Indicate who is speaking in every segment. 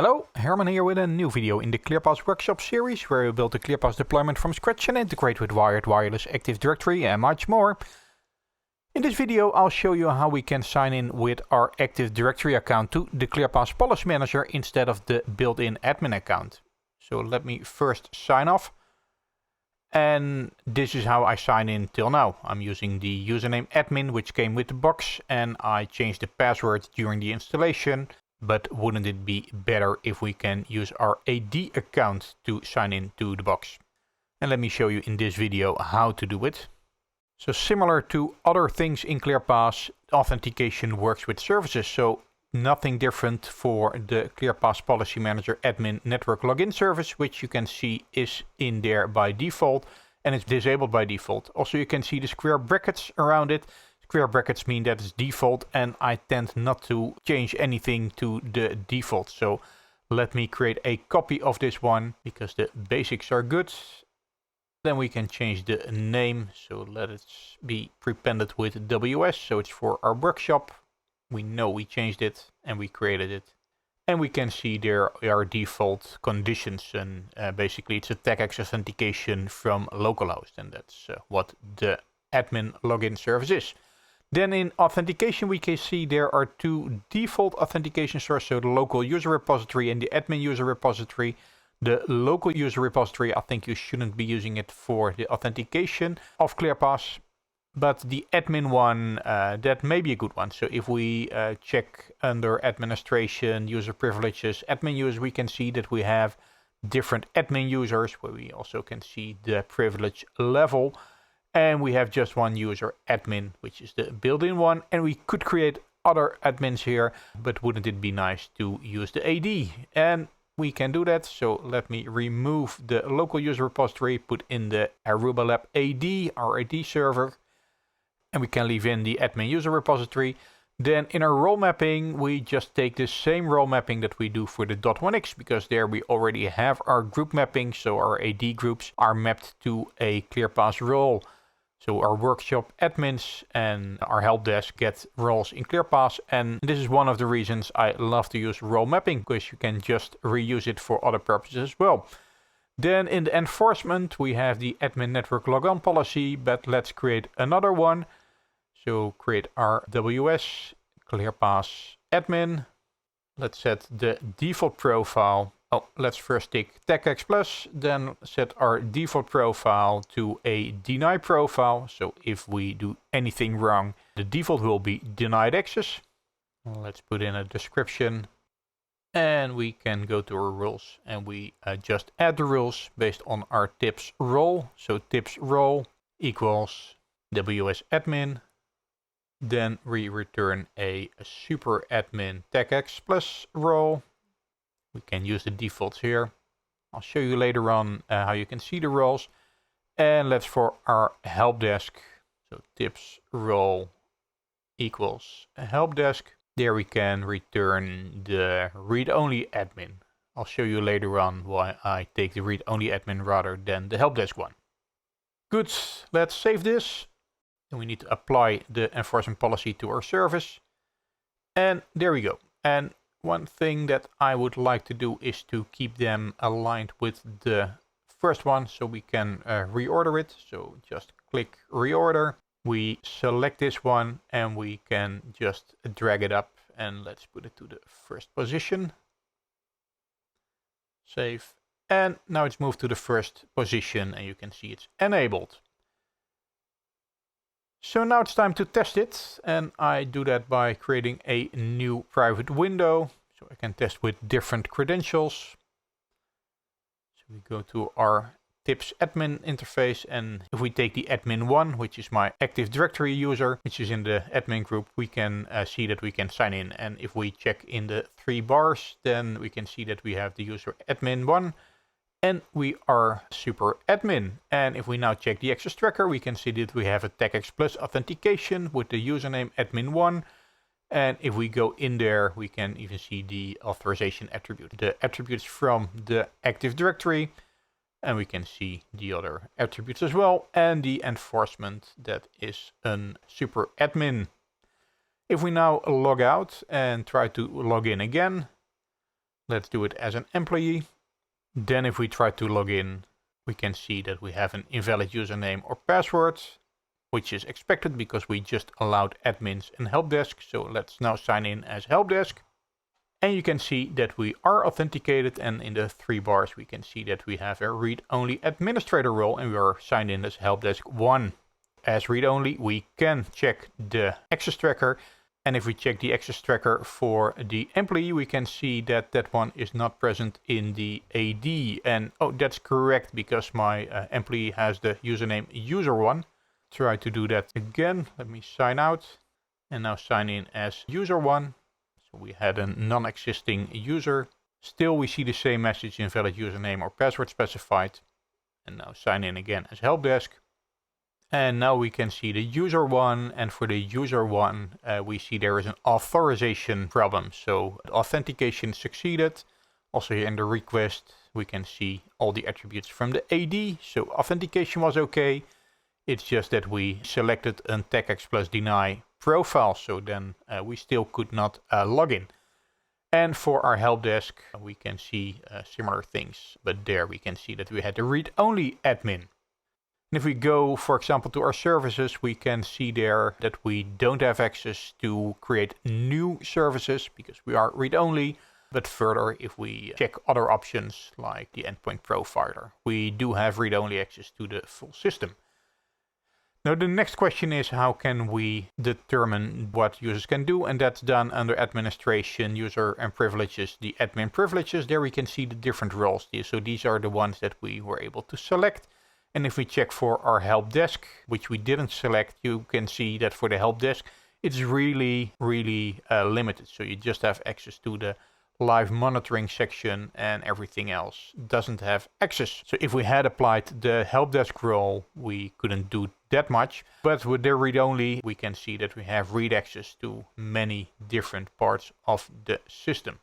Speaker 1: Hello, Herman here with a new video in the ClearPass workshop series where we build the ClearPass deployment from scratch and integrate with wired, wireless, Active Directory and much more. In this video I'll show you how we can sign in with our Active Directory account to the ClearPass Policy Manager instead of the built-in admin account. So let me first sign off. And this is how I sign in till now. I'm using the username admin which came with the box, and I changed the password during the installation. But wouldn't it be better if we can use our AD account to sign in to the box? And let me show you in this video how to do it. So similar to other things in ClearPass, authentication works with services. So nothing different for the ClearPass Policy Manager Admin Network Login service, which you can see is in there by default and it's disabled by default. Also, you can see the square brackets around it. Square brackets mean that it's default, and I tend not to change anything to the default. So let me create a copy of this one because the basics are good. Then we can change the name. So let it be prepended with WS. So it's for our workshop. We know we changed it and we created it. And we can see there are default conditions, and basically it's a TAGX authentication from localhost, and that's what the admin login service is. Then in authentication, we can see there are two default authentication sources, so the local user repository and the admin user repository. The local user repository, I think you shouldn't be using it for the authentication of ClearPass, but the admin one, that may be a good one. So if we check under administration, user privileges, admin users, we can see that we have different admin users where we also can see the privilege level. And we have just one user, admin, which is the built-in one. And we could create other admins here, but wouldn't it be nice to use the AD? And we can do that. So let me remove the local user repository, put in the Aruba Lab AD, our AD server. And we can leave in the admin user repository. Then in our role mapping, we just take the same role mapping that we do for the .1x, because there we already have our group mapping. So our AD groups are mapped to a ClearPass role. So our workshop admins and our help desk get roles in ClearPass, and this is one of the reasons I love to use role mapping, because you can just reuse it for other purposes as well. Then in the enforcement we have the admin network logon policy, but let's create another one. So create our WS ClearPass admin. Let's set the default profile. Oh, let's first tick TAGX plus, then set our default profile to a deny profile. So if we do anything wrong, the default will be denied access. Let's put in a description, and we can go to our rules, and we just add the rules based on our tips role. So tips role equals WS admin. Then we return a super admin TAGX plus role. We can use the defaults here. I'll show you later on how you can see the roles. And let's for our help desk. So tips role equals help desk. There we can return the read-only admin. I'll show you later on why I take the read-only admin rather than the help desk one. Good, let's save this. Then we need to apply the enforcement policy to our service. And there we go. And one thing that I would like to do is to keep them aligned with the first one, so we can reorder it. So just click reorder. We select this one and we can just drag it up, and let's put it to the first position. Save. And now it's moved to the first position, and you can see it's enabled. So now it's time to test it, and I do that by creating a new private window, so I can test with different credentials. So we go to our tips admin interface, and if we take the admin one, which is my Active Directory user, which is in the admin group, we can see that we can sign in. And if we check in the 3 bars, then we can see that we have the user admin one. And we are super admin. And if we now check the access tracker, we can see that we have a TAGX plus authentication with the username admin1. And if we go in there, we can even see the authorization attribute, the attributes from the Active Directory. And we can see the other attributes as well. And the enforcement that is a super admin. If we now log out and try to log in again, Let's do it as an employee. Then if we try to log in, we can see that we have an invalid username or password, which is expected because we just allowed admins and help desk. So let's now sign in as help desk. And you can see that we are authenticated, and in the 3 bars we can see that we have a read-only administrator role and we are signed in as helpdesk 1. As read-only, we can check the access tracker, and if we check the access tracker for the employee, we can see that that one is not present in the AD. And oh, that's correct, because my employee has the username user1. Try to do that again. Let me sign out and now sign in as user1. So we had a non-existing user. Still we see the same message, invalid username or password specified. And now sign in again as helpdesk. And now we can see the user one, and for the user one we see there is an authorization problem. So authentication succeeded. Also here in the request we can see all the attributes from the AD. So authentication was okay. It's just that we selected a TechX plus deny profile, so then we still could not log in. And for our help desk, we can see similar things, but there we can see that we had the read-only admin. And if we go, for example, to our services, we can see there that we don't have access to create new services because we are read-only. But further, if we check other options like the endpoint profiler, we do have read-only access to the full system. Now the next question is, how can we determine what users can do? And that's done under administration, user and privileges, the admin privileges. There we can see the different roles. So these are the ones that we were able to select. And if we check for our help desk, which we didn't select, you can see that for the help desk, it's really limited. So you just have access to the live monitoring section, and everything else doesn't have access. So if we had applied the help desk role, we couldn't do that much. But with the read-only, we can see that we have read access to many different parts of the system.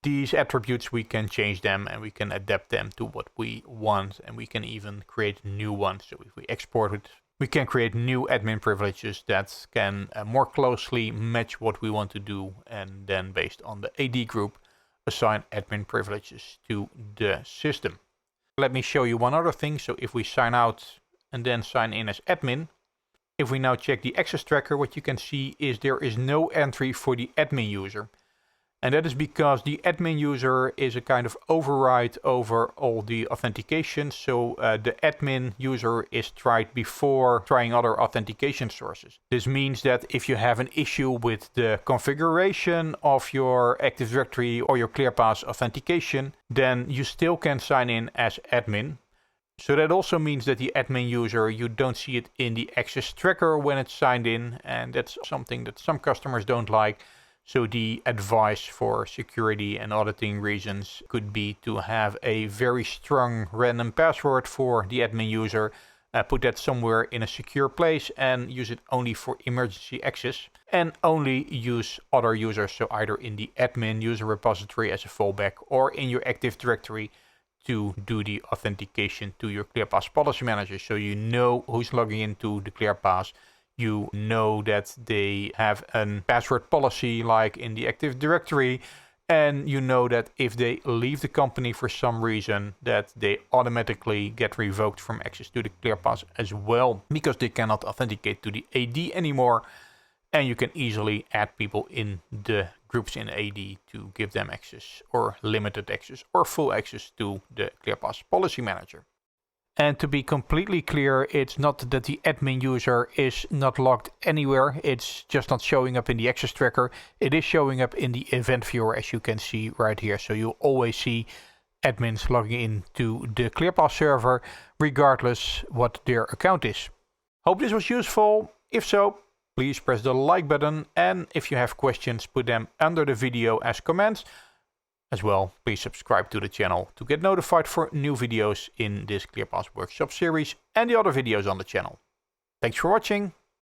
Speaker 1: These attributes, we can change them and we can adapt them to what we want, and we can even create new ones. So if we export it, we can create new admin privileges that can more closely match what we want to do, and then based on the AD group, assign admin privileges to the system. Let me show you one other thing. So if we sign out and then sign in as admin, if we now check the access tracker, what you can see is there is no entry for the admin user. And that is because the admin user is a kind of override over all the authentication. So the admin user is tried before trying other authentication sources. This means that if you have an issue with the configuration of your Active Directory or your ClearPass authentication, then you still can sign in as admin. So that also means that the admin user, you don't see it in the access tracker when it's signed in. And that's something that some customers don't like. So the advice for security and auditing reasons could be to have a very strong random password for the admin user, put that somewhere in a secure place and use it only for emergency access, and only use other users, so either in the admin user repository as a fallback or in your Active Directory to do the authentication to your ClearPass Policy Manager, so you know who's logging into the ClearPass. You know that they have a password policy like in the Active Directory, and you know that if they leave the company for some reason, that they automatically get revoked from access to the ClearPass as well, because they cannot authenticate to the AD anymore. And you can easily add people in the groups in AD to give them access, or limited access, or full access to the ClearPass Policy Manager. And to be completely clear, it's not that the admin user is not logged anywhere. It's just not showing up in the access tracker. It is showing up in the event viewer, as you can see right here. So you'll always see admins logging into the ClearPass server, regardless what their account is. Hope this was useful. If so, please press the like button. And if you have questions, put them under the video as comments. As well, please subscribe to the channel to get notified for new videos in this ClearPass workshop series and the other videos on the channel. Thanks for watching.